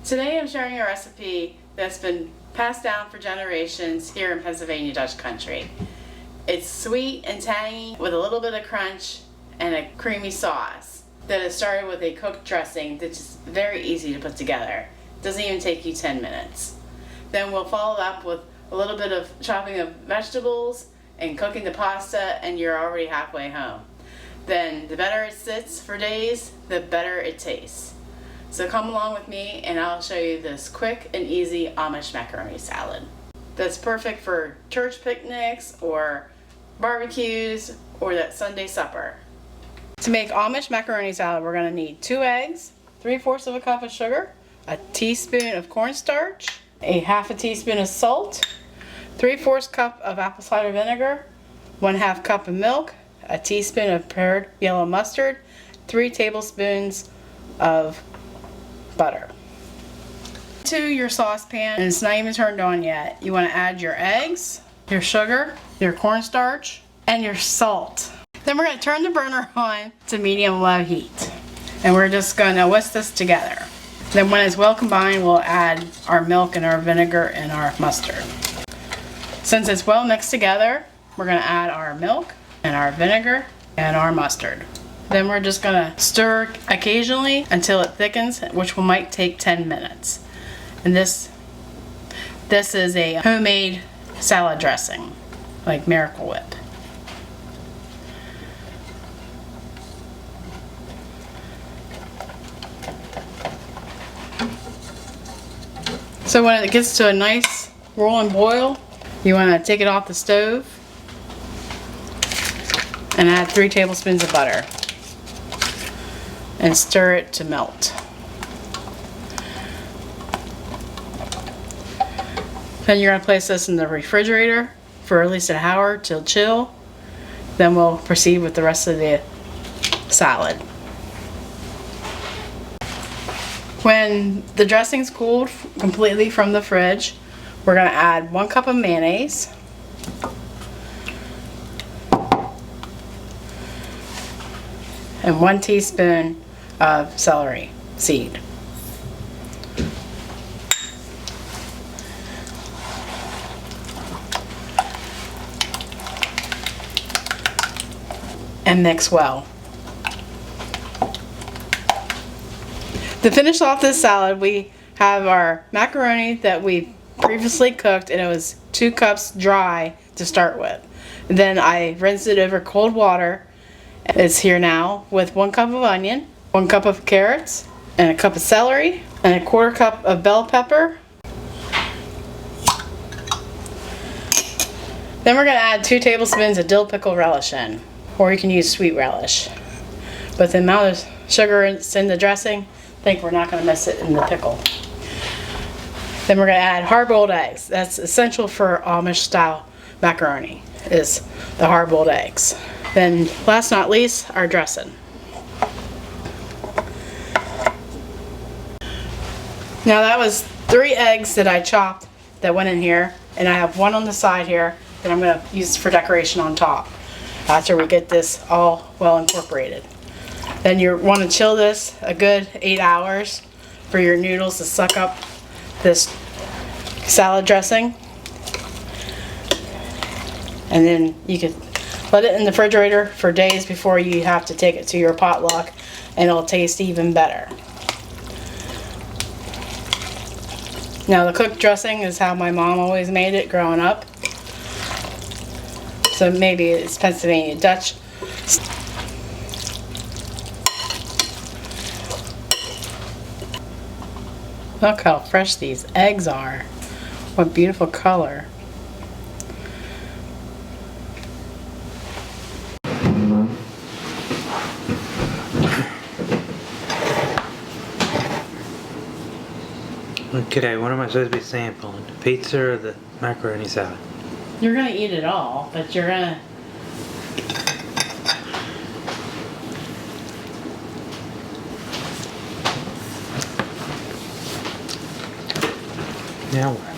Today I'm sharing a recipe that's been passed down for generations here in Pennsylvania Dutch country. It's sweet and tangy with a little bit of crunch and a creamy sauce that is started with a cooked dressing that's just very easy to put together. It doesn't even take you 10 minutes. Then we'll follow up with a little bit of chopping of vegetables and cooking the pasta, and you're already halfway home. Then the better it sits for days, the better it tastes. So come along with me and I'll show you this quick and easy Amish macaroni salad that's perfect for church picnics or barbecues or that Sunday supper. To make Amish macaroni salad, we're going to need 2 eggs, 3/4 of a cup of sugar, a teaspoon of cornstarch, a half a teaspoon of salt, 3/4 cup of apple cider vinegar, 1/2 cup of milk, a teaspoon of pared yellow mustard, 3 tablespoons of butter. To your saucepan, and it's not even turned on yet, you want to add your eggs, your sugar, your cornstarch, and your salt. Then we're going to turn the burner on to medium-low heat, and we're just going to whisk this together. Then when it's well combined, we'll add our milk and our vinegar and our mustard. Since it's well mixed together, we're going to add our milk and our vinegar and our mustard. Then we're just going to stir occasionally until it thickens, which might take 10 minutes. And this is a homemade salad dressing, like Miracle Whip. So when it gets to a nice rolling boil, you want to take it off the stove and add 3 tablespoons of butter and stir it to melt. Then you're going to place this in the refrigerator for at least an hour till chill. Then we'll proceed with the rest of the salad. When the dressing's cooled completely from the fridge, we're going to add 1 cup of mayonnaise, and 1 teaspoon of celery seed. And mix well. To finish off this salad, we have our macaroni that we previously cooked, and it was 2 cups dry to start with. Then I rinsed it over cold water. It's here now with 1 cup of onion, 1 cup of carrots, and a cup of celery, and a 1/4 cup of bell pepper. Then we're going to add 2 tablespoons of dill pickle relish in, or you can use sweet relish. But the amount of sugar that's in the dressing, I think we're not going to miss it in the pickle. Then we're going to add hard-boiled eggs. That's essential for Amish style macaroni, is the hard-boiled eggs. Then last but not least, our dressing. Now that was 3 eggs that I chopped that went in here, and I have 1 on the side here that I'm going to use for decoration on top after we get this all well incorporated. Then you want to chill this a good 8 hours for your noodles to suck up this salad dressing. And then you can let it in the refrigerator for days before you have to take it to your potluck, and it'll taste even better. Now the cooked dressing is how my mom always made it growing up. So maybe it's Pennsylvania Dutch. Look how fresh these eggs are. What beautiful color. Okay, what am I supposed to be sampling? The pizza or the macaroni salad? You're gonna eat it all, but you're gonna... Now what?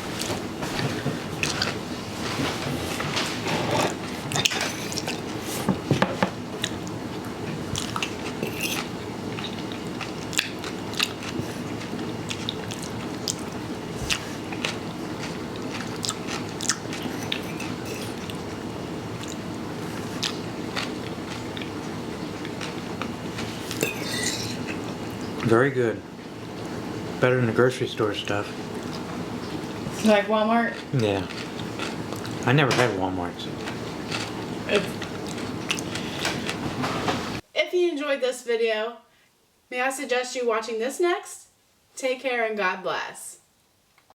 Very good. Better than the grocery store stuff. Like Walmart? Yeah. I never had Walmart's. If you enjoyed this video, may I suggest you watching this next? Take care and God bless.